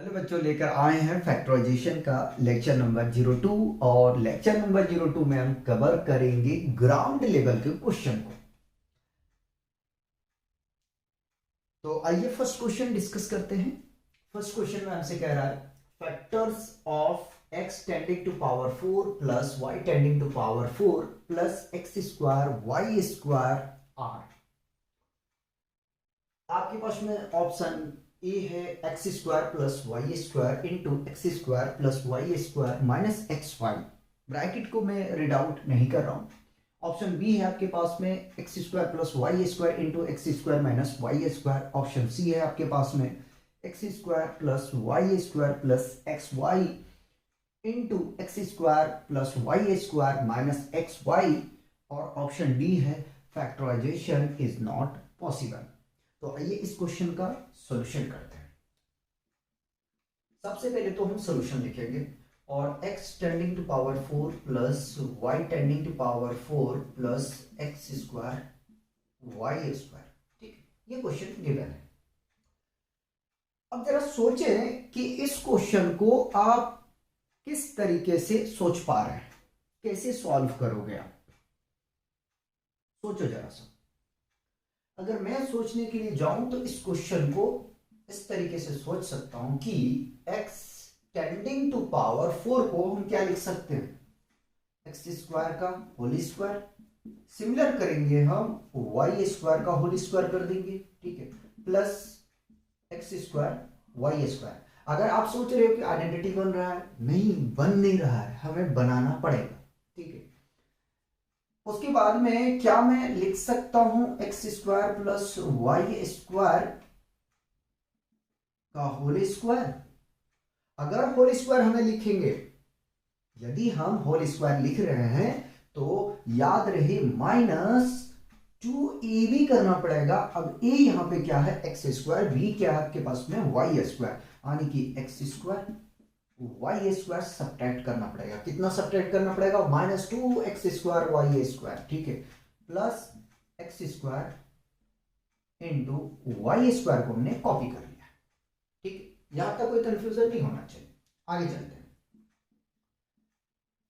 Hello बच्चों, लेकर आए हैं फैक्टराइजेशन का लेक्चर नंबर 02। और लेक्चर नंबर 02 में हम कवर करेंगे ग्राउंड लेवल के क्वेश्चन को। तो आइए फर्स्ट क्वेश्चन डिस्कस करते हैं। फर्स्ट क्वेश्चन में हमसे कह रहा है factors of x tending to power 4 plus y tending to power 4 plus x square y square are. आपके पास में ऑप्शन ए है x square plus Y square into x square plus Y square minus x y. Bracket को मैं read out नहीं कर रहा हूं। ऑप्शन बी है आपके पास में x square plus Y square into x square minus y square. Option C है आपके पास में x square plus Y square plus x y into x square plus Y square minus x y. और option D है factorisation is not possible. तो आइए इस question का सॉल्यूशन करते हैं। सबसे पहले तो हम सॉल्यूशन लिखेंगे और x tending to power 4 plus y tending to power 4 plus x square y square. ठीक है, ये क्वेश्चन गिवन है। अब जरा सोचें कि इस क्वेश्चन को आप किस तरीके से सोच पा रहे हैं, कैसे सॉल्व करोगे आप। सोचो जरा सा। अगर मैं सोचने के लिए जाऊं तो इस क्वेश्चन को इस तरीके से सोच सकता हूं कि x टेंडिंग टू पावर 4 को हम क्या लिख सकते हैं, एक्स स्क्वायर का होल स्क्वायर। सिमिलर करेंगे हम वाई स्क्वायर का होल स्क्वायर कर देंगे, ठीक है, plus x square y square. अगर आप सोच रहे हो कि आइडेंटिटी बन रहा है, नहीं बन नहीं रहा है, हमें बनाना पड़ेगा। ठीक है, उसके बाद में क्या मैं लिख सकता हूं x square plus Y square का होल स्क्वायर। अगर होल स्क्वायर हमें लिखेंगे, यदि हम होल स्क्वायर लिख रहे हैं तो याद रहे माइनस 2ab करना पड़ेगा। अब a यहां पे क्या है एक्स स्क्वायर, b क्या है आपके पास में वाई स्क्वायर, यानी कि x square y square subtract करना पड़ेगा। कितना सब्ट्रैक्ट करना पड़ेगा, -2 एक्स स्क्वायर वाई स्क्वायर, ठीक है, plus x square into y square को हमने कॉपी कर लिया। ठीक है, यहां तक कोई कंफ्यूजन नहीं होना चाहिए। आगे चलते हैं।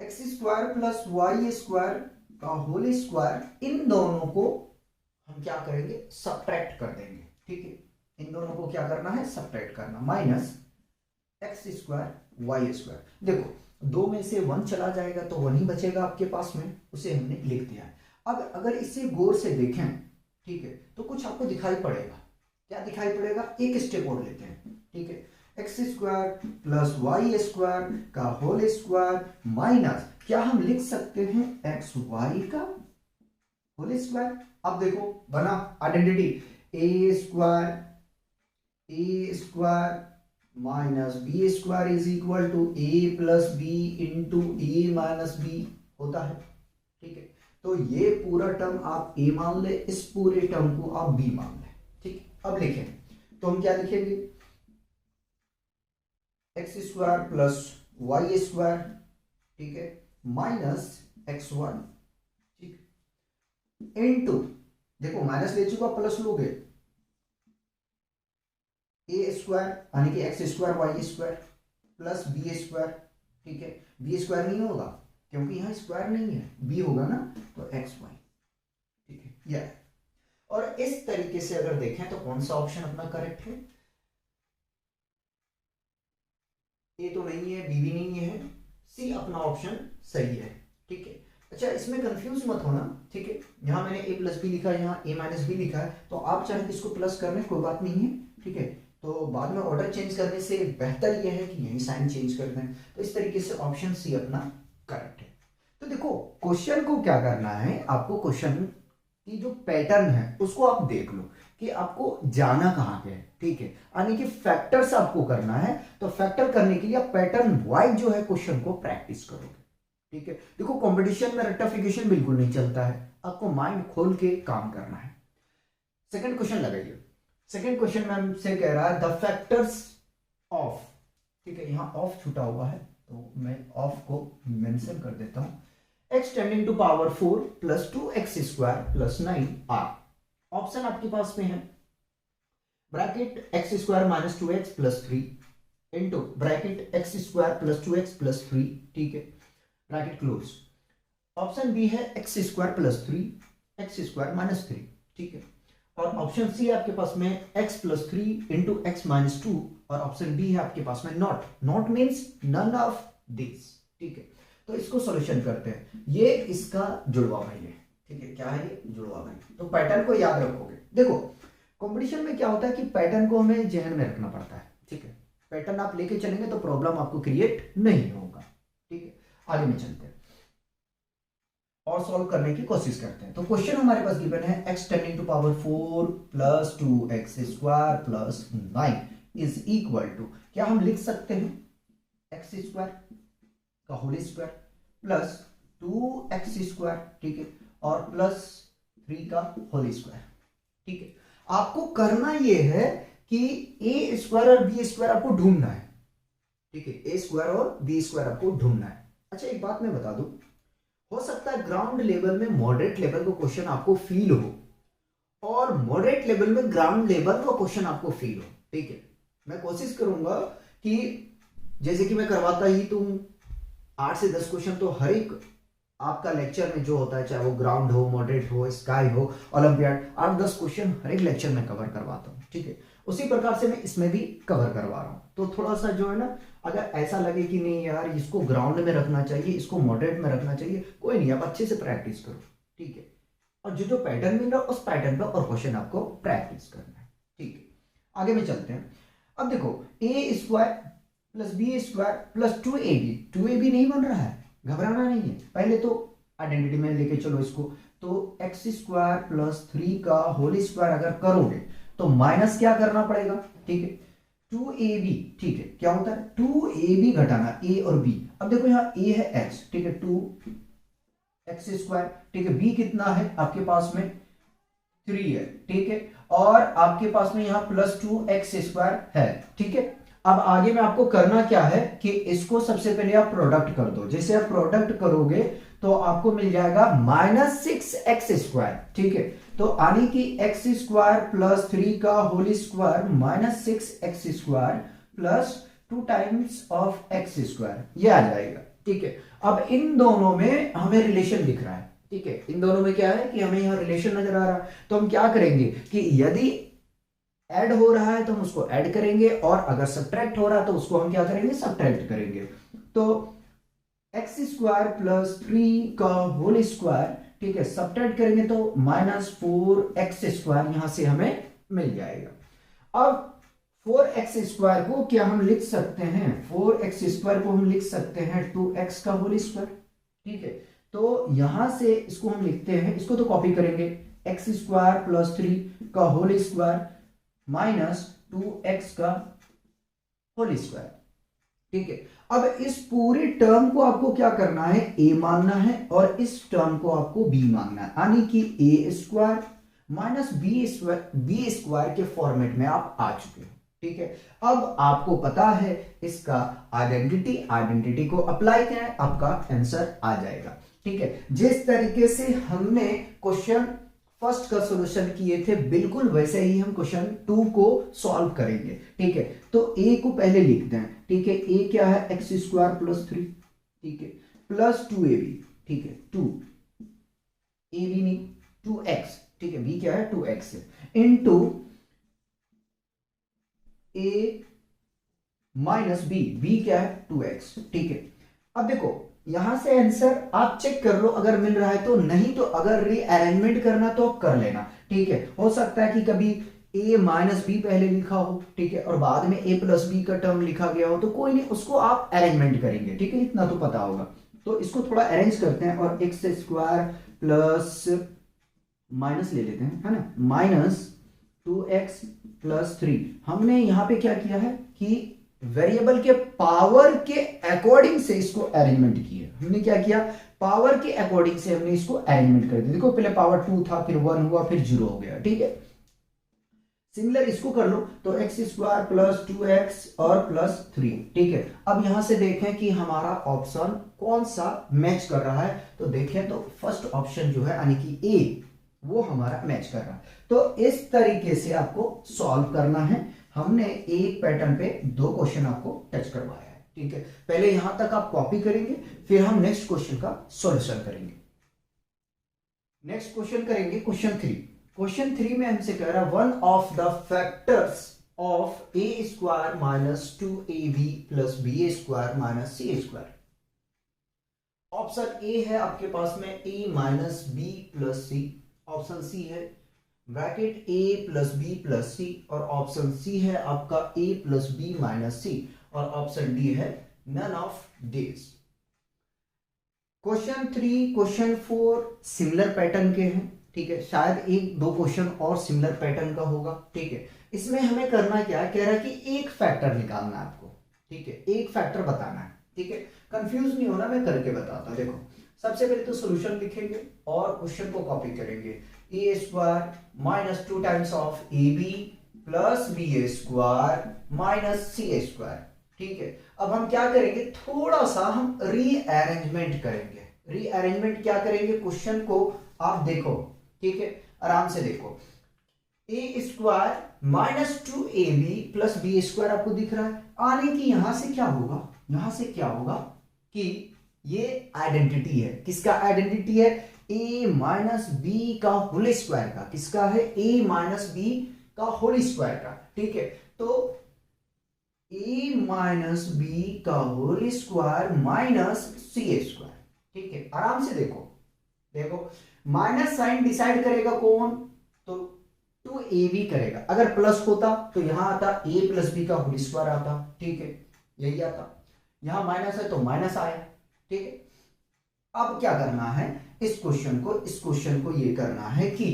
X square plus Y square का होल स्क्वायर, इन दोनों को हम क्या करेंगे, सब्ट्रैक्ट कर देंगे। ठीक है, इन दोनों को क्या करना है, सब्ट्रैक्ट करना, minus x square y square. देखो दो में से 1 चला जाएगा तो 1 ही बचेगा आपके पास में, उसे हमने लिख दिया है। अब अगर इसे गौर से देखें, ठीक है, तो कुछ आपको दिखाई पड़ेगा। क्या दिखाई पड़ेगा, एक स्टेप और लेते हैं। ठीक है, x square plus Y square का होल स्क्वायर माइनस क्या हम लिख सकते हैं एक्स वाई का होल स्क्वायर। अब देखो बना identity, a square minus b square is equal to a plus b into a minus b होता है। ठीक है, तो ये पूरा टर्म आप ए मान ले, इस पूरे टर्म को आप बी मान ले। ठीक है, अब लिखें तो हम क्या लिखेंगे, x square plus Y square, ठीक है, माइनस एक्स वन, ठीक, इंटू, देखो माइनस ले चुका प्लस लोगे, ए स्क्वायर यानी कि x square y square plus B square. ठीक है, बी स्क्वायर नहीं होगा क्योंकि यहां स्क्वायर नहीं है, बी होगा ना, तो एक्स वाई। ठीक है, यह। और इस तरीके से अगर देखें तो कौन सा ऑप्शन अपना करेक्ट है, ए तो नहीं है, बी भी नहीं है, सी अपना ऑप्शन सही है। ठीक है, अच्छा इसमें कंफ्यूज मत होना। ठीक है, यहां मैंने ए प्लस बी लिखा है, यहाँ ए माइनस बी लिखा है, तो आप चाहे इसको प्लस कर लें, कोई बात नहीं है। ठीक है, तो बाद में ऑर्डर चेंज करने से बेहतर यह है कि यही साइन चेंज कर दें। तो इस तरीके से ऑप्शन सी अपना करेक्ट है। तो देखो क्वेश्चन को क्या करना है, आपको क्वेश्चन की जो पैटर्न है उसको आप देख लो कि आपको जाना कहां पे है। ठीक है, यानी कि फैक्टर्स आपको करना है, तो फैक्टर करने के लिए आप पैटर्न वाइज जो है क्वेश्चन को प्रैक्टिस करोगे। ठीक है, देखो कंपटीशन में रेक्टिफिकेशन बिल्कुल नहीं चलता है, आपको माइंड खोल के काम करना है। सेकंड क्वेश्चन लगाइए। सेकंड क्वेश्चन में हमसे कह रहा है द फैक्टर्स ऑफ, ठीक है, यहां ऑफ छूटा हुआ है तो मैं ऑफ को मेंशन कर देता हूं, x tending to power 4 plus 2x square plus 9r। Option आपके पास में है bracket x square minus 2x plus 3 into bracket x square plus 2x plus 3, ठीक है, ब्रैकेट क्लोज। ऑप्शन बी है x square plus 3 x square minus 3, ठीक है। और ऑप्शन सी है आपके पास में x plus 3 into x minus 2, और ऑप्शन बी है आपके पास में not. Not means none of this, ठीक है। तो इसको सॉल्यूशन करते हैं। ये इसका जुड़वा भाई है, ठीक है। क्या है ये? जुड़वा भाई। तो पैटर्न को याद रखोगे। देखो कंपटीशन में क्या होता है कि पैटर्न को हमें जहन में रखना पड़ता है, ठीक है। पैटर्न आप लेके चलेंगे तो प्रॉब्लम आपको क्रिएट नहीं होगा, ठीक है। आगे में चलते हैं और सॉल्व करने की कोशिश करते हैं। तो क्वेश्चन हमारे पास गिवन है x tending to power 4 plus 2x square plus 9 is equal to, क्या हम लिख सकते हैं x स्क्वायर का whole square plus 2x square, ठीक है, और प्लस 3 का होल स्क्वायर, ठीक है। आपको करना यह है कि a स्क्वायर और b स्क्वायर आपको ढूंढना है, ठीक है। a स्क्वायर और b स्क्वायर आपको ढूंढना है। अच्छा एक बात मैं बता दूं, हो सकता है ग्राउंड लेवल में मॉडरेट लेवल का क्वेश्चन आपको फील हो और मॉडरेट लेवल में ग्राउंड लेवल का क्वेश्चन आपको फील हो, ठीक है। मैं कोशिश करूंगा कि जैसे कि मैं करवाता ही तुम 8 से 10 क्वेश्चन तो हर एक आपका लेक्चर में जो होता है, चाहे वो ग्राउंड हो, मॉडरेट हो, स्काई हो, ओलंपियाड, 8-10 क्वेश्चन हर एक लेक्चर में कवर करवाता हूं, ठीक है। उसी प्रकार से मैं इसमें भी कवर करवा रहा हूं। तो थोड़ा सा जो है ना, अगर ऐसा लगे कि नहीं यार इसको ग्राउंड में रखना चाहिए, इसको मॉडरेट में रखना चाहिए, कोई नहीं, आप अच्छे से प्रैक्टिस करो, ठीक है। और जो जो पैटर्न मिल रहा है उस पैटर्न पर और क्वेश्चन आपको प्रैक्टिस करना है, ठीक है। आगे में चलते हैं। अब देखो A square plus B square plus 2ab नहीं बन रहा है, घबराना नहीं है। पहले तो आइडेंटिटी में लेके चलो इसको। तो एक्स स्क्वायर प्लस 3 का होल स्क्वायर अगर करोगे तो माइनस क्या करना पड़ेगा, ठीक है, 2ab, ठीक है। क्या होता है 2ab घटाना a और b। अब देखो यहाँ a है x, ठीक है, 2x स्क्वायर, ठीक है, b कितना है आपके पास में 3 है, ठीक है, और आपके पास में यहाँ प्लस 2x स्क्वायर है, ठीक है। अब आगे में आपको करना क्या है कि इसको सबसे पहले आप प्रोडक्ट कर दो। जैसे आप प्रोडक्ट करोगे तो आपको मिल जाएगा -6x स्क्वायर, ठीक है। तो यानी कि x स्क्वायर प्लस 3 का whole square -6x square plus 2 times of x square, ये आ जाएगा, ठीक है। अब इन दोनों में हमें रिलेशन दिख रहा है, ठीक है। इन दोनों में क्या है कि हमें यहाँ रिलेशन नजर आ रहा है। तो हम क्या करेंगे कि यदि ऐड हो रहा है तो हम उसको ऐड करेंगे, और अगर सब्ट्रैक्ट हो रहा है तो उसको हम क्या करेंगे, सब्ट्रैक्ट करेंगे। तो एक्स स्क्वायर प्लस 3 का होल स्क्वायर, ठीक है, सब्ट्रैक्ट करेंगे तो -4x स्क्वायर यहां से हमें मिल जाएगा। अब 4x स्क्वायर को क्या हम लिख सकते हैं, 4x स्क्वायर को हम लिख सकते हैं 2x का होल स्क्वायर, ठीक है। तो यहां से इसको हम लिखते हैं, इसको तो कॉपी करेंगे, एक्स स्क्वायर प्लस 3 का होल स्क्वायर -2x का होल स्क्वायर, ठीक है। अब इस पूरी टर्म को आपको क्या करना है, a मानना है, और इस टर्म को आपको b मानना है, यानी कि a square minus b square के फॉर्मेट में आप आ चुके हो, ठीक है। अब आपको पता है इसका आइडेंटिटी को अप्लाई करें, आपका आंसर आ जाएगा, ठीक है। जिस तरीके से हमने क्वेश्चन फर्स्ट का सॉल्यूशन किए थे बिल्कुल वैसे ही हम क्वेश्चन 2 को सॉल्व करेंगे, ठीक है। तो a को पहले लिखते हैं, ठीक है। a क्या है, एक्स स्क्वायर प्लस 3, ठीक है, प्लस 2ab, ठीक है, 2ab नहीं 2x, ठीक है, b क्या है 2x है, इंटू a माइनस b क्या है 2x, ठीक है। अब देखो यहां से आंसर आप चेक कर लो, अगर मिल रहा है तो, नहीं तो अगर रीअरेंजमेंट करना तो कर लेना, ठीक है। हो सकता है कि कभी a माइनस बी पहले लिखा हो, ठीक है, और बाद में a प्लस बी का टर्म लिखा गया हो, तो कोई नहीं, उसको आप अरेंजमेंट करेंगे, ठीक है, इतना तो पता होगा। तो इसको थोड़ा अरेंज करते हैं, और एक्स स्क्वायर प्लस माइनस ले लेते हैं, है ना, -2x प्लस 3। हमने यहां पे क्या किया है कि वेरिएबल के पावर के अकॉर्डिंग से इसको अरेंजमेंट किया। हमने क्या किया, पावर के अकॉर्डिंग से हमने इसको अरेंजमेंट कर दिया। देखो पहले पावर 2 था, फिर 1 हुआ, फिर 0 हो गया, ठीक है। सिमिलर इसको कर लो, तो एक्स स्क्वायर प्लस 2x और प्लस 3, ठीक है। अब यहां से देखें कि हमारा ऑप्शन कौन सा मैच कर रहा है, तो देखें तो फर्स्ट ऑप्शन जो है यानी कि ए, वो हमारा मैच कर रहा है। तो इस तरीके से आपको सॉल्व करना है, हमने एक पैटर्न पे 2 क्वेश्चन आपको टच करवाया है, ठीक है। पहले यहां तक आप कॉपी करेंगे, फिर हम नेक्स्ट क्वेश्चन का सॉल्यूशन करेंगे। नेक्स्ट क्वेश्चन करेंगे क्वेश्चन 3। क्वेश्चन 3 में हमसे कह रहा है one of the factors of A square minus 2ab plus B square minus C square. Option A है आपके पास में a minus B plus C, option C है bracket a plus B plus C, और ऑप्शन सी है आपका a plus B minus C, और option D है none of this. Question 3 question 4 similar pattern के हैं, ठीक है। शायद 1-2 क्वेश्चन और सिमिलर पैटर्न का होगा, ठीक है। इसमें हमें करना क्या है, कह रहा है कि एक फैक्टर निकालना है आपको, ठीक है, एक फैक्टर बताना है, ठीक है। कंफ्यूज नहीं होना, मैं करके बताता हूं। देखो सबसे पहले तो सॉल्यूशन लिखेंगे और क्वेश्चन को कॉपी करेंगे। A square minus 2 times of A B plus B square minus C square, ठीक है। अब हम क्या करेंगे, थोड़ा सा हम रीअरेंजमेंट करेंगे। रीअरेंजमेंट क्या करेंगे, क्वेश्चन को आप देखो, ठीक है, आराम से देखो। A square minus 2ab plus B square आपको दिख रहा है, आने की यहां से क्या होगा, यहां से क्या होगा कि ये आइडेंटिटी है, किसका आइडेंटिटी है, a माइनस बी का होल स्क्वायर का, किसका है, a माइनस बी का होल स्क्वायर का, ठीक है। तो a माइनस बी का whole square minus C square, ठीक है। आराम से देखो, देखो माइनस साइन डिसाइड करेगा कौन, तो 2ab करेगा। अगर प्लस होता तो यहां आता a प्लस बी का होल स्क्वायर आता, ठीक है, यही आता। यहां माइनस है तो माइनस आया, ठीक है। अब क्या करना है, इस क्वेश्चन को ये करना है कि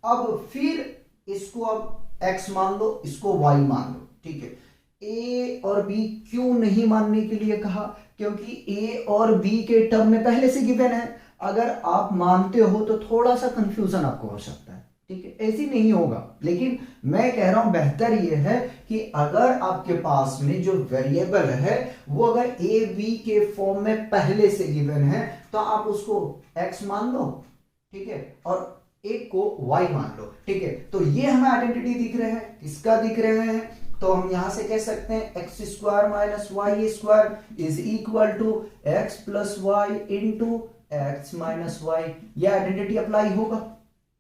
अब फिर इसको अब x मान लो, इसको y मान लो, ठीक है। a और b क्यों नहीं मानने के लिए कहा, क्योंकि a और b के टर्म में पहले से गिवन है। अगर आप मानते हो तो थोड़ा सा कंफ्यूजन आपको हो सकता है, ठीक है, ऐसी नहीं होगा। लेकिन मैं कह रहा हूं बेहतर यह है कि अगर आपके पास में जो वेरिएबल है वो अगर ए बी के फॉर्म में पहले से गिवन है तो आप उसको x मान लो, ठीक है, और एक को y मान लो, ठीक है। तो ये हमें आइडेंटिटी दिख रहे हैं, किसका दिख रहे हैं, तो हम यहां से कह सकते हैं x square minus y square is equal to x plus Y into x minus y. यह आइडेंटिटी अप्लाई होगा,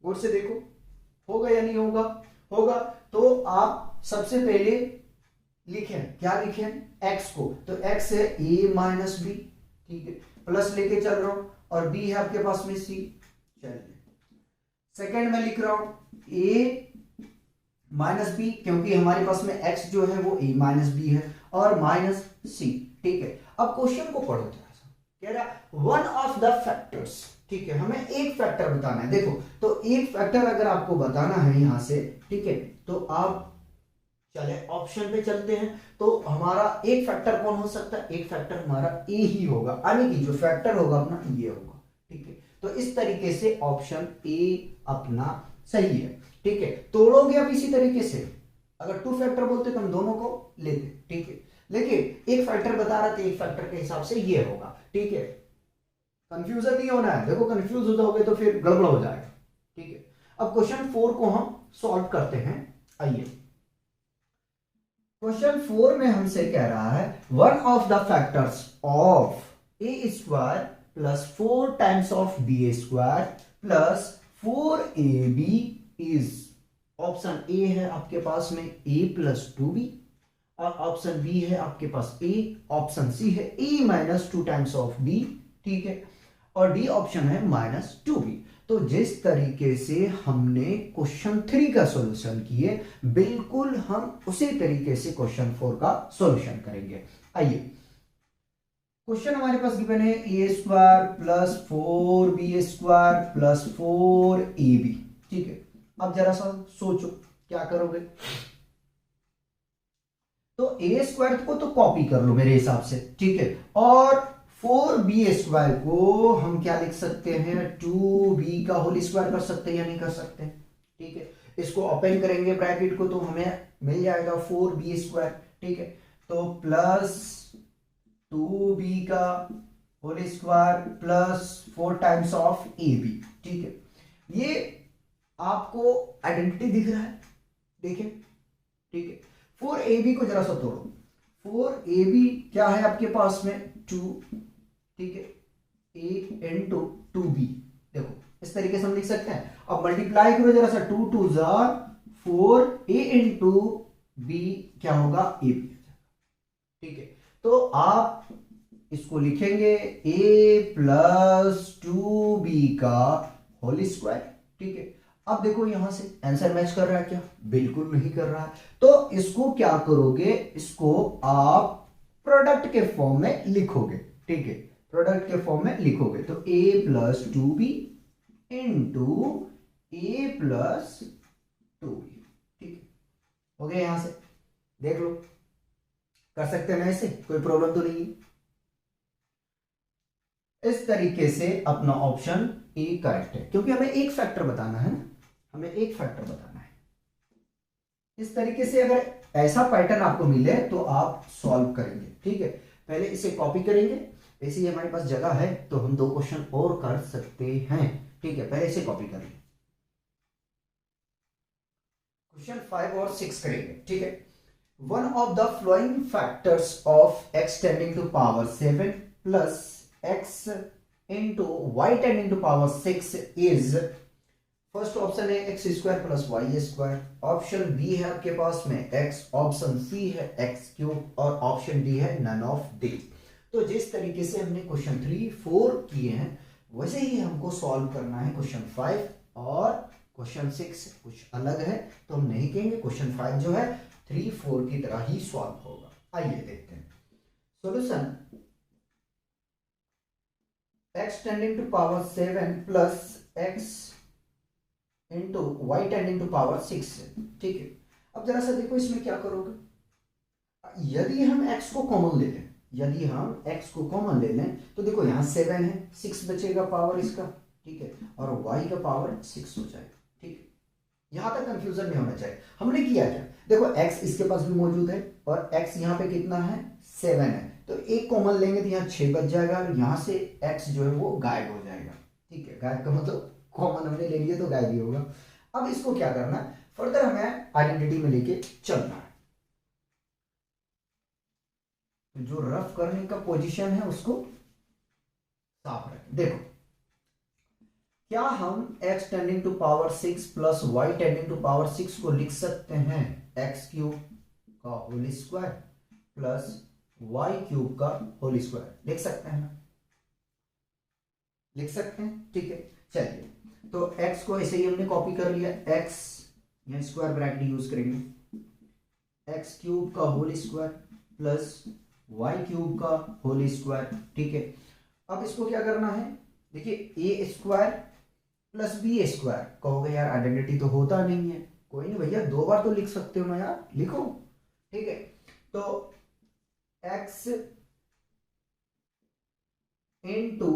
गौर से देखो, होगा या नहीं होगा, होगा। तो आप सबसे पहले लिखें, क्या लिखें, x को, तो x है a माइनस बी, ठीक है, प्लस लेके चल रहा हूं, और b है आपके पास में c। चलिए सेकंड में लिख रहा हूं a माइनस बी, क्योंकि हमारे पास में x जो है वो a माइनस बी है, और माइनस c, ठीक है। अब क्वेश्चन को पढ़ो थोड़ा सा, कह रहा वन ऑफ द फैक्टर्स, ठीक है, हमें एक फैक्टर बताना है। देखो तो एक फैक्टर अगर आपको बताना है यहां से, ठीक है, तो आप चले ऑप्शन पे चलते हैं। तो हमारा एक फैक्टर कौन हो सकता है, एक फैक्टर हमारा ए ही होगा, यानी कि जो फैक्टर होगा अपना ये होगा, ठीक है। तो इस तरीके से ऑप्शन ए अपना सही है, ठीक है। तोड़ोगे आप इसी तरीके से, अगर 2 फैक्टर बोलते तो हम दोनों को लेते, ठीक है, लेकिन एक फैक्टर बता रहा था, एक फैक्टर के हिसाब से ये होगा, ठीक है। कंफ्यूजन नहीं होना है, देखो कंफ्यूज हो जाओगे तो फिर गड़बड़ हो जाएगा, ठीक है। अब क्वेश्चन 4 को हम सॉल्व करते हैं, आइए। क्वेश्चन 4 में हमसे कह रहा है one of the factors of A square plus 4 times of b square plus 4ab is, option A है आपके पास में a प्लस 2b, और ऑप्शन बी है आपके पास a, ऑप्शन सी है a minus 2 times of b, ठीक है, और डी ऑप्शन है माइनस 2b। तो जिस तरीके से हमने क्वेश्चन 3 का सॉल्यूशन किए, बिल्कुल हम उसी तरीके से क्वेश्चन 4 का सॉल्यूशन करेंगे। आइए, क्वेश्चन हमारे पास गिवन है A square plus 4b square plus 4ab, ठीक है। अब जरा सा सोचो क्या करोगे, तो ए स्क्वायर को तो कॉपी कर लो मेरे हिसाब से, ठीक है, और 4b स्क्वायर को हम क्या लिख सकते हैं, 2b का होल स्क्वायर कर सकते हैं या नहीं कर सकते, ठीक है। इसको ओपन करेंगे ब्रैकेट को तो हमें मिल जाएगा 4b स्क्वायर, ठीक है, तो प्लस 2b का whole square plus 4 times of ab, ठीक है। ये आपको आइडेंटिटी दिख रहा है, देखिए, ठीक है। 4ab को जरा सा तोड़ो। 4ab क्या है आपके पास में 2, ठीक है, a इंटू 2b। देखो इस तरीके से हम लिख सकते हैं। अब मल्टीप्लाई करो जरा सा, 2 2 जा 4, a इंटू b क्या होगा ab, ठीक है। तो आप इसको लिखेंगे a प्लस 2b का होल स्क्वायर, ठीक है। अब देखो यहां से आंसर मैच कर रहा है क्या? बिल्कुल नहीं कर रहा है। तो इसको क्या करोगे, इसको आप प्रोडक्ट के फॉर्म में लिखोगे, ठीक है, प्रोडक्ट के फॉर्म में लिखोगे। तो a plus 2b into a plus 2b, ठीक है, हो गया। यहां से देख लो, कर सकते हैं ना ऐसे, कोई प्रॉब्लम तो नहीं है। इस तरीके से अपना ऑप्शन ए करेक्ट है, क्योंकि हमें एक फैक्टर बताना है ना, हमें एक फैक्टर बताना है। इस तरीके से अगर ऐसा पैटर्न आपको मिले तो आप सॉल्व करेंगे, ठीक है। पहले इसे कॉपी करेंगे, ऐसे ही हमारे पास जगह है तो हम 2 क्वेश्चन और कर सकते हैं, ठीक है। पहले इसे कॉपी करेंगे, क्वेश्चन 5 और 6 करेंगे, ठीक है। One of the flowing factors of x tending to power 7 plus x into Y tending to power 6 is, first option है x square plus Y square, option B है आपके पास में x, ऑप्शन सी है एक्स क्यूब और option D है none of the. तो जिस तरीके से हमने क्वेश्चन 3 4 किए हैं वैसे ही हमको सॉल्व करना है क्वेश्चन 5 और क्वेश्चन 6। कुछ अलग है तो हम नहीं कहेंगे, क्वेश्चन 5 जो है 3 4 की तरह ही सॉल्व होगा। आइए देखते हैं solution. x tending to power 7 plus x into Y tending to power 6, ठीक है। अब जरा सा देखो इसमें क्या करोगे, यदि हम x को कॉमन ले लें, यदि हम x को कॉमन ले लें तो देखो यहाँ 7 है, 6 बचेगा पावर इसका, ठीक है, और y का पावर 6 हो जाएगा, ठीक है। यहां तक कंफ्यूजन नहीं होना चाहिए। हमने किया क्या, देखो x इसके पास भी मौजूद है और x यहाँ पे कितना है 7 है, तो एक कॉमन लेंगे तो यहाँ 6 बच जाएगा और यहाँ से x जो है वो गायब हो जाएगा, ठीक है। गायब का मतलब कॉमन हमने ले लिया तो गायब ही होगा। अब इसको क्या करना है, फर्दर हमें आइडेंटिटी में लेके चलना है। तो जो रफ करने का पोजीशन है उसको साफ रखें। देखो क्या हम x tending to power 6 plus y tending to power 6 को लिख सकते हैं x क्यूब का whole square plus y cube का होल स्क्वायर, लिख सकते हैं ना, लिख सकते हैं, ठीक है। चलिए तो x को ऐसे ही हमने कॉपी कर लिया, x यहाँ स्क्वायर ब्रैकेट यूज करेंगे, x क्यूब का whole square plus y cube का होल स्क्वायर, ठीक है। अब इसको क्या करना है, देखिए a square plus B square, कहोगे यार आइडेंटिटी तो होता नहीं है, कोई नहीं भैया 2 बार तो लिख सकते हो ना यार, लिखो, ठीक है। तो x into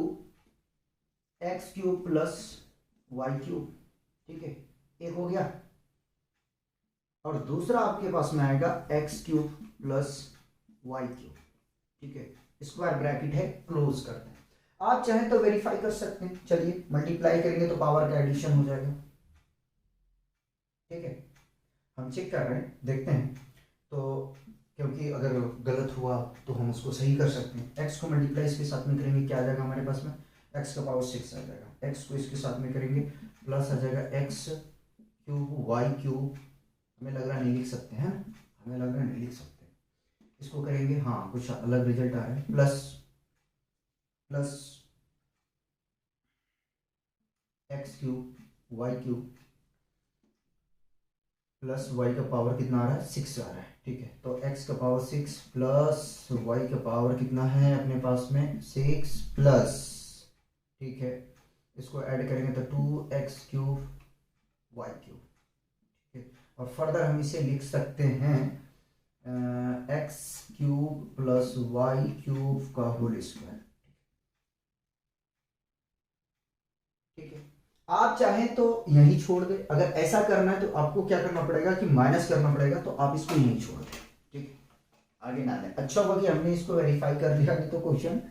x cube plus y cube, ठीक है, एक हो गया। और दूसरा आपके पास में आएगा x cube plus y cube, ठीक है। स्क्वायर ब्रैकेट है, क्लोज करते हैं। आप चाहें तो वेरीफाई कर सकते हैं, चलिए मल्टीप्लाई करेंगे तो पावर का एडिशन हो जाएगा, ठीक है। हम चेक कर रहे हैं, देखते हैं, तो क्योंकि अगर गलत हुआ तो हम उसको सही कर सकते हैं। एक्स को मल्टीप्लाई इसके साथ में करेंगे, क्या आ जाएगा हमारे पास में, एक्स का पावर 6 आ जाएगा। एक्स को इसके साथ में करेंगे प्लस आ जाएगा एक्स क्यूब वाई क्यूब, हमें लग रहा नहीं लिख सकते हैं, हमें लग रहा नहीं लिख सकते, इसको करेंगे, हाँ कुछ अलग रिजल्ट आ रहा है, plus plus x cube y cube plus Y का पावर कितना आ रहा है 6 आ रहा है, ठीक है। तो x का पावर 6 प्लस y का पावर कितना है अपने पास में 6 प्लस, ठीक है, इसको ऐड करेंगे तो 2x क्यूब वाई क्यूब, ठीक है। और फर्दर हम इसे लिख सकते हैं x cube plus y cube का होल स्क्वायर, ठीक है। आप चाहें तो यही छोड़ दे, अगर ऐसा करना है तो आपको क्या करना पड़ेगा कि माइनस करना पड़ेगा, तो आप इसको यही छोड़ दें, ठीक है, आगे ना लें। अच्छा हुआ कि हमने इसको वेरीफाई कर लिया, नहीं तो क्वेश्चन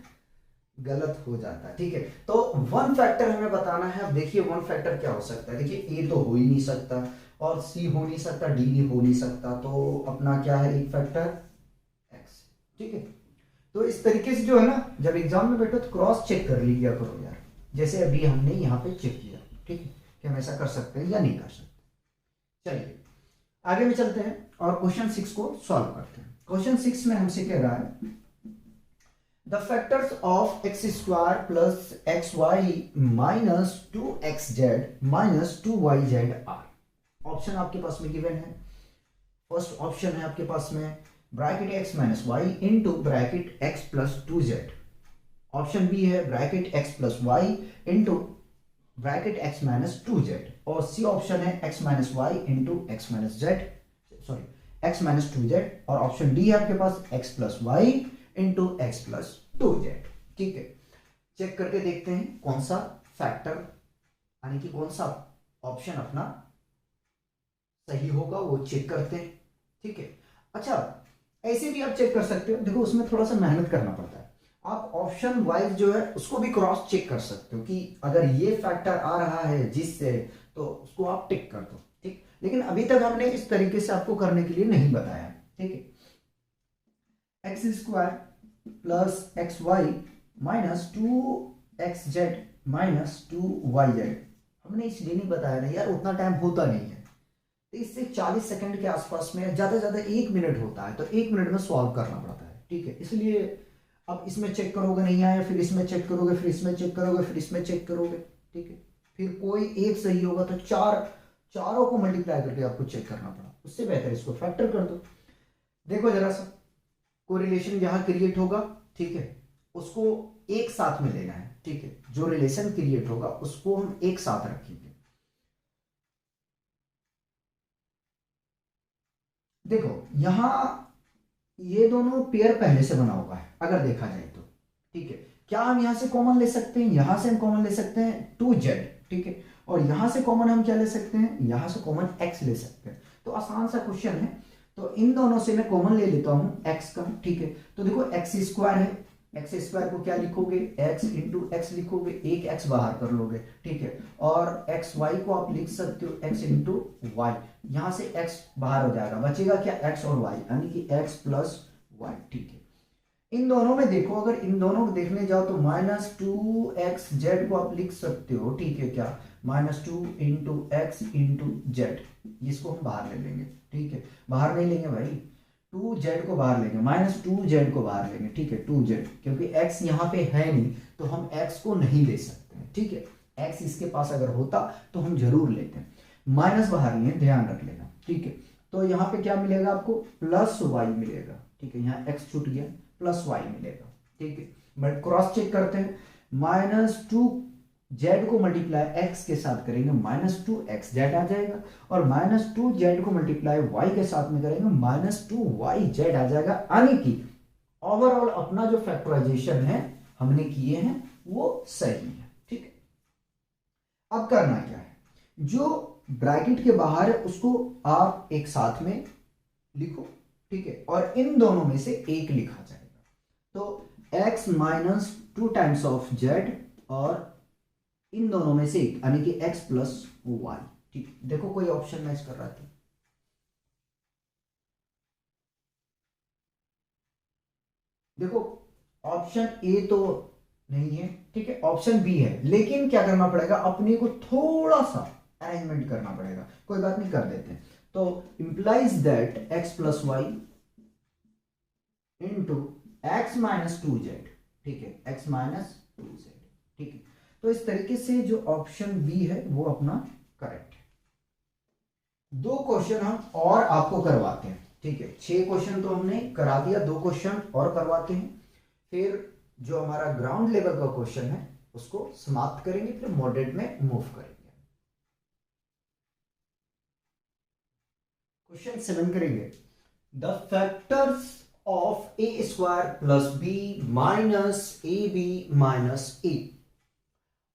गलत हो जाता है, ठीक है। तो वन फैक्टर हमें बताना है। अब देखिए वन फैक्टर क्या हो सकता है, देखिए ए तो हो ही नहीं सकता और सी हो नहीं सकता, डी भी हो नहीं सकता, तो अपना क्या है, एक फैक्टर एक्स। ठीक है, तो इस तरीके से जो है ना, जब एग्जाम में बैठो तो क्रॉस चेक कर लिया करो यार, जैसे अभी हमने यहाँ पे चेक किया। ठीक है, कि हम ऐसा कर सकते हैं या नहीं कर सकते। चलिए आगे में चलते हैं और क्वेश्चन 6 को सॉल्व करते हैं। क्वेश्चन 6 में हमसे कह रहा है the factors of x square plus x y minus 2xz minus 2yz are. Option आपके पास में गिवन है। फर्स्ट ऑप्शन है आपके पास में bracket X minus Y into bracket X plus 2z। Option B है bracket X plus Y into bracket X minus 2z। और सी ऑप्शन है X minus Y into x minus Z, sorry X minus 2z। और option D है आपके पास X plus Y into X plus 2z। ठीक है, check करके देखते हैं कौन सा फैक्टर यानी कि कौन सा ऑप्शन अपना सही होगा, वो चेक करते हैं। ठीक है, अच्छा ऐसे भी आप चेक कर सकते हो, देखो उसमें थोड़ा सा मेहनत करना पड़ता है। आप ऑप्शन वाइज जो है उसको भी क्रॉस चेक कर सकते हो कि अगर ये फैक्टर आ रहा है जिससे, तो उसको आप टिक कर दो। ठीक, लेकिन अभी तक हमने इस तरीके से आपको करने के लिए नहीं बताया। ठीक है, x square plus x y minus 2xz minus 2yz हमने इसलिए नहीं बताया ना यार, उतना टाइम होता नहीं है, तो इससे 40 सेकंड के आसपास में, ज्यादा ज्यादा 1 मिनट होता है, तो 1 मिनट में सॉल्व करना पड़ता है। ठीक है, इसलिए अब इसमें चेक करोगे नहीं आया, फिर इसमें चेक करोगे, फिर इसमें चेक करोगे, फिर इसमें चेक करोगे। ठीक है, फिर कोई एक सही होगा तो चारों को मल्टीप्लाई करके आपको चेक करना पड़ा, उससे बेहतर इसको फैक्टर कर दो। देखो जरा सा कोरिलेशन यहां क्रिएट होगा। ठीक है, उसको एक साथ में लेना है। ठीक है, जो रिलेशन क्रिएट होगा उसको हम एक साथ रखेंगे। देखो यहां ये दोनों पेयर पहले से बना हुआ है अगर देखा जाए तो। ठीक है, क्या हम यहां से कॉमन ले सकते हैं, यहां से हम कॉमन ले सकते हैं 2z। ठीक है, और यहां से कॉमन हम क्या ले सकते हैं, यहां से कॉमन x ले सकते हैं। तो आसान सा क्वेश्चन है, तो इन दोनों से मैं कॉमन ले लेता हूं x का। ठीक है, तो देखो एक्स स्क्वायर है, एक्स स्क्वायर को क्या लिखोगे, x इंटू एक्स लिखोगे, एक x बाहर कर लोगे। ठीक है, और एक्स वाई को आप लिख सकते हो x इंटू वाई, यहां से x बाहर हो जाएगा, बचेगा क्या x और y यानी कि x प्लस वाई। ठीक है, इन दोनों में देखो, अगर इन दोनों को देखने जाओ तो माइनस 2xz को आप लिख सकते हो। ठीक है, क्या minus 2 into x into Z, इसको हम बाहर ले लेंगे। ठीक है, बाहर नहीं लेंगे भाई, 2z को बाहर लेंगे, माइनस 2z को बाहर लेंगे। ठीक है, 2z क्योंकि x यहाँ पे है नहीं तो हम x को नहीं ले सकते हैं। ठीक है, x इसके पास अगर होता तो हम जरूर लेते हैं, माइनस बाहर लिए, ध्यान रख लेना। ठीक है, तो यहाँ पे क्या मिलेगा आपको, प्लस y मिलेगा। ठीक है, यहाँ x छूट गया, प्लस y मिलेगा। ठीक है, बट क्रॉस चेक करते हैं, माइनस 2z को मल्टीप्लाई x के साथ करेंगे, माइनस 2xz आ जाएगा, और माइनस 2z को मल्टीप्लाई y के साथ में करेंगे, माइनस 2yz आ जाएगा। यानी कि ओवरऑल अपना जो फैक्टराइजेशन है हमने किए हैं वो सही है। ठीक है, अब करना क्या है, जो ब्रैकेट के बाहर है उसको आप एक साथ में लिखो। ठीक है, और इन दोनों में से एक लिखा जाएगा, तो x minus 2 times of z और इन दोनों में से एक यानी कि x प्लस वाई। ठीक, देखो कोई ऑप्शन मैच कर रहा था, देखो ऑप्शन ए तो नहीं है। ठीक है, ऑप्शन बी है, लेकिन क्या करना पड़ेगा, अपने को थोड़ा सा अरेंजमेंट करना पड़ेगा, कोई बात नहीं कर देते हैं। तो implies that x plus Y into x minus 2z। ठीक है, x माइनस 2z। ठीक है, तो इस तरीके से जो ऑप्शन बी है वो अपना करेक्ट है। 2 क्वेश्चन हम और आपको करवाते हैं। ठीक है, 6 क्वेश्चन तो हमने करा दिया, 2 क्वेश्चन और करवाते हैं, फिर जो हमारा ग्राउंड लेवल का क्वेश्चन है उसको समाप्त करेंगे, फिर मॉडरेट में मूव करेंगे। क्वेश्चन 7 करेंगे, the factors of A square plus B minus A B minus a.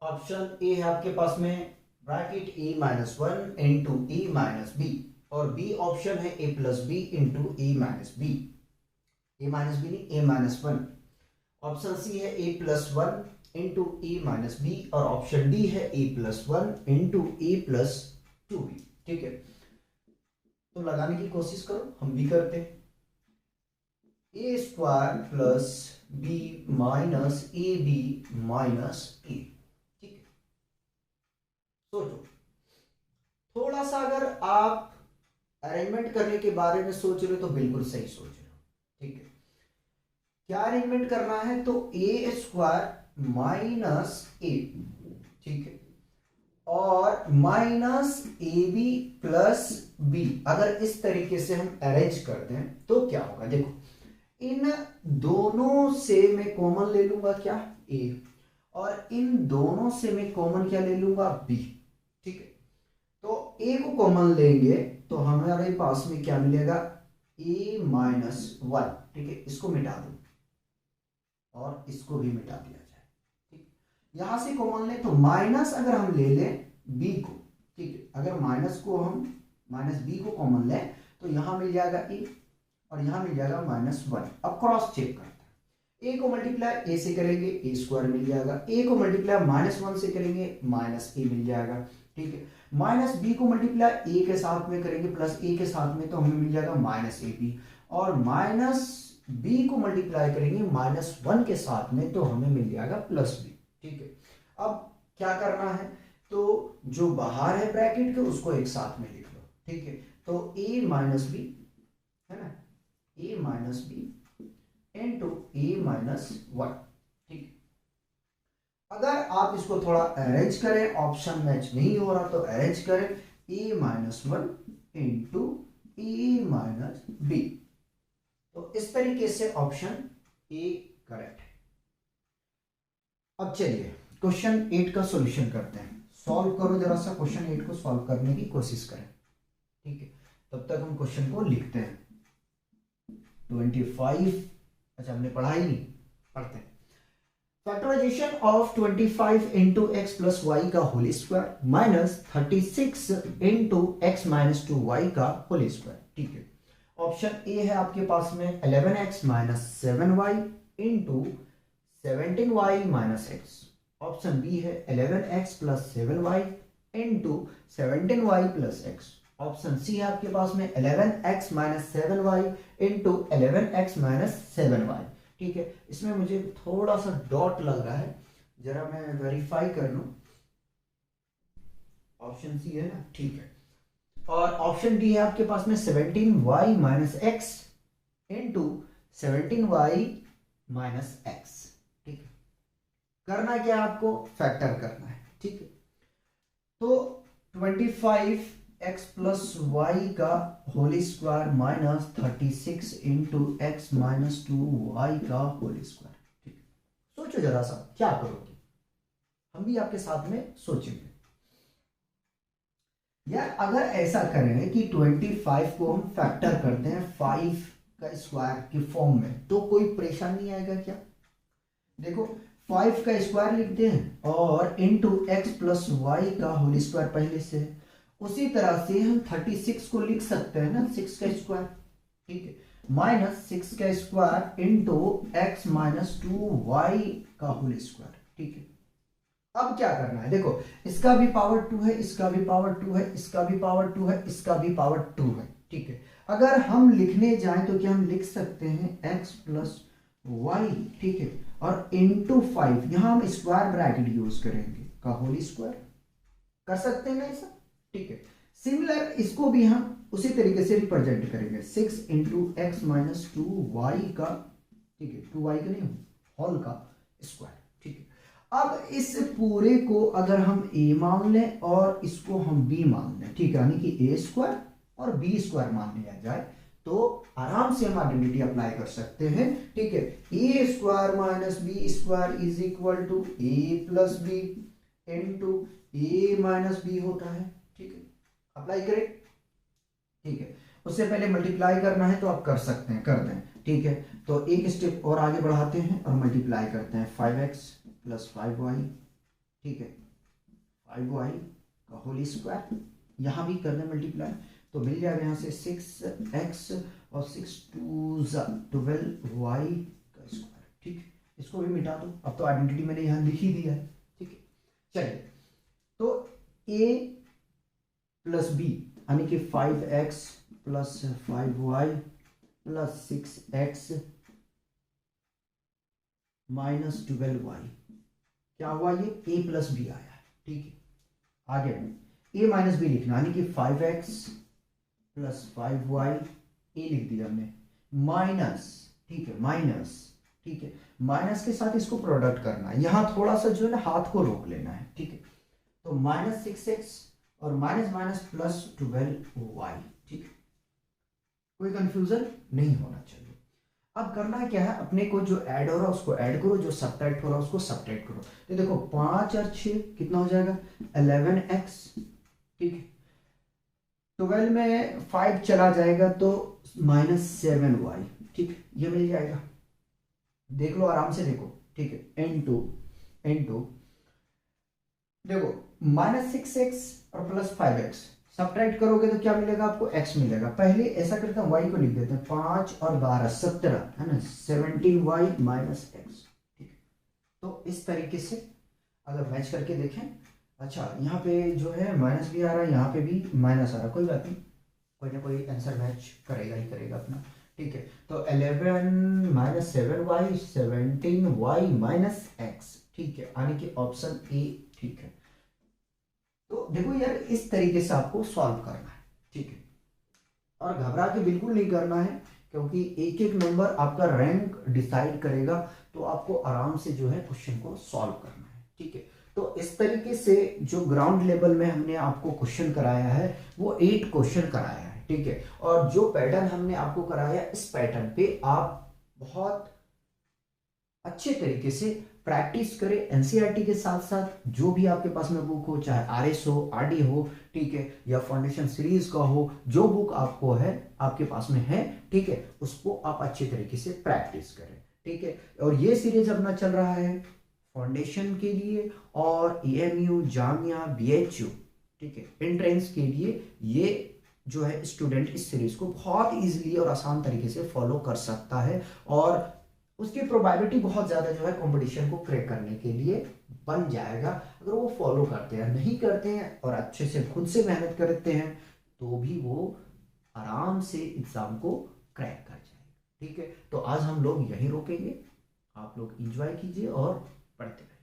Option A है आपके पास में bracket a minus 1 into a minus b, और बी ऑप्शन है a plus b into a minus b, a minus b नहीं, a minus 1। Option C है a plus 1 into a minus b, और option D है a plus 1 into a plus 2 B. ठीक है, तो लगाने की कोशिश करो, हम भी करते हैं। A square plus B minus A B minus A, ठीक है। सोचो थोड़ा सा, अगर आप अरेंजमेंट करने के बारे में सोच रहे हो तो बिल्कुल सही सोच रहे हो, ठीक है। क्या अरेंजमेंट करना है, तो ए स्क्वायर माइनस ए, ठीक है, और minus A B plus b, अगर इस तरीके से हम अरेंज कर दें तो क्या होगा। देखो इन दोनों से मैं कॉमन ले लूंगा क्या, ए, और इन दोनों से मैं कॉमन क्या ले लूंगा, बी, ठीक है। तो ए को कॉमन लेंगे तो हमारे पास में क्या मिलेगा, ए माइनस वन, ठीक है। इसको मिटा दो और इसको भी मिटा दिया जाए, ठीक। यहां से कॉमन ले तो माइनस अगर हम ले लें बी को, ठीक है, अगर माइनस को हम माइनस बी को कॉमन लें तो यहां मिल जाएगा ए और यहां मिल जाएगा माइनस वन। अब क्रॉस चेक करते हैं, ए को मल्टीप्लाई ए से करेंगे ए स्क्वायर मिल जाएगा, ए को मल्टीप्लाई माइनस वन से करेंगे माइनस ए मिल जाएगा, ठीक है। माइनस बी को मल्टीप्लाई ए के साथ में करेंगे प्लस ए के साथ में तो हमें मिल जाएगा माइनस ए बी, और माइनस बी को मल्टीप्लाई करेंगे माइनस वन के साथ में तो हमें मिल जाएगा प्लस बी, ठीक है। अब क्या करना है, तो जो बाहर है ब्रैकेट के उसको एक साथ में लिख लो, ठीक है। तो ए माइनस बी है ना, ए minus B into a minus one, ठीक। अगर आप इसको थोड़ा अरेंज करें, ऑप्शन मैच नहीं हो रहा तो अरेंज करें, ए minus one into a minus B, तो इस तरीके से ऑप्शन ए करेक्ट है। अब चलिए क्वेश्चन 8 का सॉल्यूशन करते हैं। सॉल्व करो जरा सा, क्वेश्चन 8 को सॉल्व करने की कोशिश करें, ठीक है। तब तक हम क्वेश्चन को लिखते हैं। 25, अच्छा हमने पढ़ा ही नहीं, पढ़ते हैं। Factorization of 25 into X plus Y का whole square minus 36 into x minus 2 Y का होल स्क्वायर, ठीक है। ऑप्शन ए है आपके पास में 11x minus 7y into 17y minus X. Option B है 11x plus 7y into 17y plus X. Option C है आपके पास में 11x minus 7y into 11x minus 7y, ठीक है। इसमें मुझे थोड़ा सा डॉट लग रहा है, जरा मैं वेरीफाई कर लूं। ऑप्शन सी है ना, ठीक है। और ऑप्शन डी है आपके पास में 17y minus x into 17y minus x, ठीक है। करना क्या आपको, फैक्टर करना है, ठीक है। तो 25x प्लस वाई का whole square minus 36 into x minus 2y का होल स्क्वायर, ठीक है। सोचो जरा सा क्या करोगे, हम भी आपके साथ में सोचेंगे। यार अगर ऐसा करें कि 25 को हम फैक्टर करते हैं 5 का स्क्वायर की फॉर्म में तो कोई परेशानी नहीं आएगा क्या। देखो 5 का स्क्वायर लिखते हैं और इंटू एक्स प्लस वाई का होल स्क्वायर पहले से है, उसी तरह से हम 36 को लिख सकते हैं ना 6 का स्क्वायर, ठीक है, माइनस 6 का square into x minus 2y का होल स्क्वायर, ठीक है। अब क्या करना है, देखो इसका भी पावर 2 है, इसका भी पावर 2 है, इसका भी पावर 2 है, इसका भी पावर 2 है, ठीक है। अगर हम लिखने जाएं तो क्या हम लिख सकते हैं x प्लस वाई, ठीक है, और इंटू 5, यहां हम स्क्वायर ब्रैकेट यूज करेंगे का होल स्क्वायर, कर सकते हैं ना ऐसा, ठीक है। सिमिलर इसको भी हम उसी तरीके से रिप्रेजेंट करेंगे 6 इंटू एक्स माइनस 2y का, ठीक है, 2y का नहीं होल का स्क्वायर, ठीक है। अब इस पूरे को अगर हम a मान लें और इसको हम b मान लें, ठीक है, यानी कि a स्क्वायर और b स्क्वायर मान लिया जाए तो आराम से हम आइडेंटिटी अप्लाई कर सकते हैं, ठीक है। a square minus b square is equal to a plus b into a minus b होता है, ठीक है। अप्लाई करें, ठीक है। उससे पहले मल्टीप्लाई करना है तो आप कर सकते हैं, कर दें, ठीक है। तो एक स्टेप और आगे बढ़ाते हैं और मल्टीप्लाई करते हैं 5x प्लस 5y, ठीक है, 5y का होल स्क्वायर, यहां भी कर दें मल्टीप्लाई तो मिल जाएगा यहां से 6x और 6 2 12y का स्क्वायर, ठीक है। इसको भी मिटा दो, अब तो आइडेंटिटी मैंने यहां लिख ही दिया है, ठीक है। चलिए तो a प्लस b यानी कि 5x plus 5y plus 6x minus 12y, क्या हुआ ये a प्लस बी आया, ठीक है। आगे a माइनस बी लिखना, यानी कि 5x प्लस 5y a लिख दिया हमने, माइनस, ठीक है, माइनस, ठीक है, माइनस के साथ इसको प्रोडक्ट करना है, यहां थोड़ा सा जो है ना हाथ को रोक लेना है, ठीक है। तो माइनस 6x और माइनस माइनस प्लस 12y, ठीक है, कोई कंफ्यूजन नहीं होना चाहिए। अब करना क्या है, अपने को जो ऐड हो रहा है उसको ऐड करो, जो सब्ट्रैक्ट हो रहा है उसको सब्ट्रैक्ट करो। तो देखो 5 और 6 कितना हो जाएगा 11x, ठीक है, 12 में 5 चला जाएगा तो माइनस 7y, ठीक है, ये मिल जाएगा, देख लो आराम से देखो, ठीक है। n2 देखो माइनस 6x और प्लस 5x सब्ट्रैक्ट करोगे तो क्या मिलेगा आपको, x मिलेगा। पहले ऐसा करते हैं y को लिख देते हैं, 5 और 12 17 है ना, 17y माइनस x, ठीक है। तो इस तरीके से अगर मैच करके देखें, अच्छा यहाँ पे जो है माइनस भी आ रहा है, यहाँ पे भी माइनस आ रहा है, कोई बात नहीं, कोई ना कोई आंसर मैच करेगा ही करेगा अपना, ठीक है। तो 11 minus 7y 17y minus x, ठीक है, यानी कि ऑप्शन ए ठीक है। तो देखो यार इस तरीके से आपको सॉल्व करना है, ठीक है, और घबरा के बिल्कुल नहीं करना है, क्योंकि एक एक नंबर आपका रैंक डिसाइड करेगा, तो आपको आराम से जो है क्वेश्चन को सॉल्व करना है, ठीक है। तो इस तरीके से जो ग्राउंड लेवल में हमने आपको क्वेश्चन कराया है वो 8 क्वेश्चन कराया है, ठीक है। और जो पैटर्न हमने आपको कराया, इस पैटर्न पे आप बहुत अच्छे तरीके से प्रैक्टिस करें, एनसीईआरटी के साथ साथ जो भी आपके पास में बुक हो, चाहे आरएस हो, आरडी हो, ठीक है, या फाउंडेशन सीरीज का हो, जो बुक आपको है आपके पास में है, ठीक है, उसको आप अच्छे तरीके से प्रैक्टिस करें, ठीक है। और ये सीरीज अपना चल रहा है फाउंडेशन के लिए और एएमयू, जामिया, बीएचयू, ठीक है, एंट्रेंस के लिए ये जो है स्टूडेंट इस सीरीज को बहुत इजीली और आसान तरीके से फॉलो कर सकता है, और उसकी प्रोबेबिलिटी बहुत ज्यादा जो है कंपटीशन को क्रैक करने के लिए बन जाएगा, अगर वो फॉलो करते हैं। नहीं करते हैं और अच्छे से खुद से मेहनत करते हैं तो भी वो आराम से एग्जाम को क्रैक कर जाएगा, ठीक है। तो आज हम लोग यहीं रोकेंगे, आप लोग एंजॉय कीजिए और पढ़ते रहिए।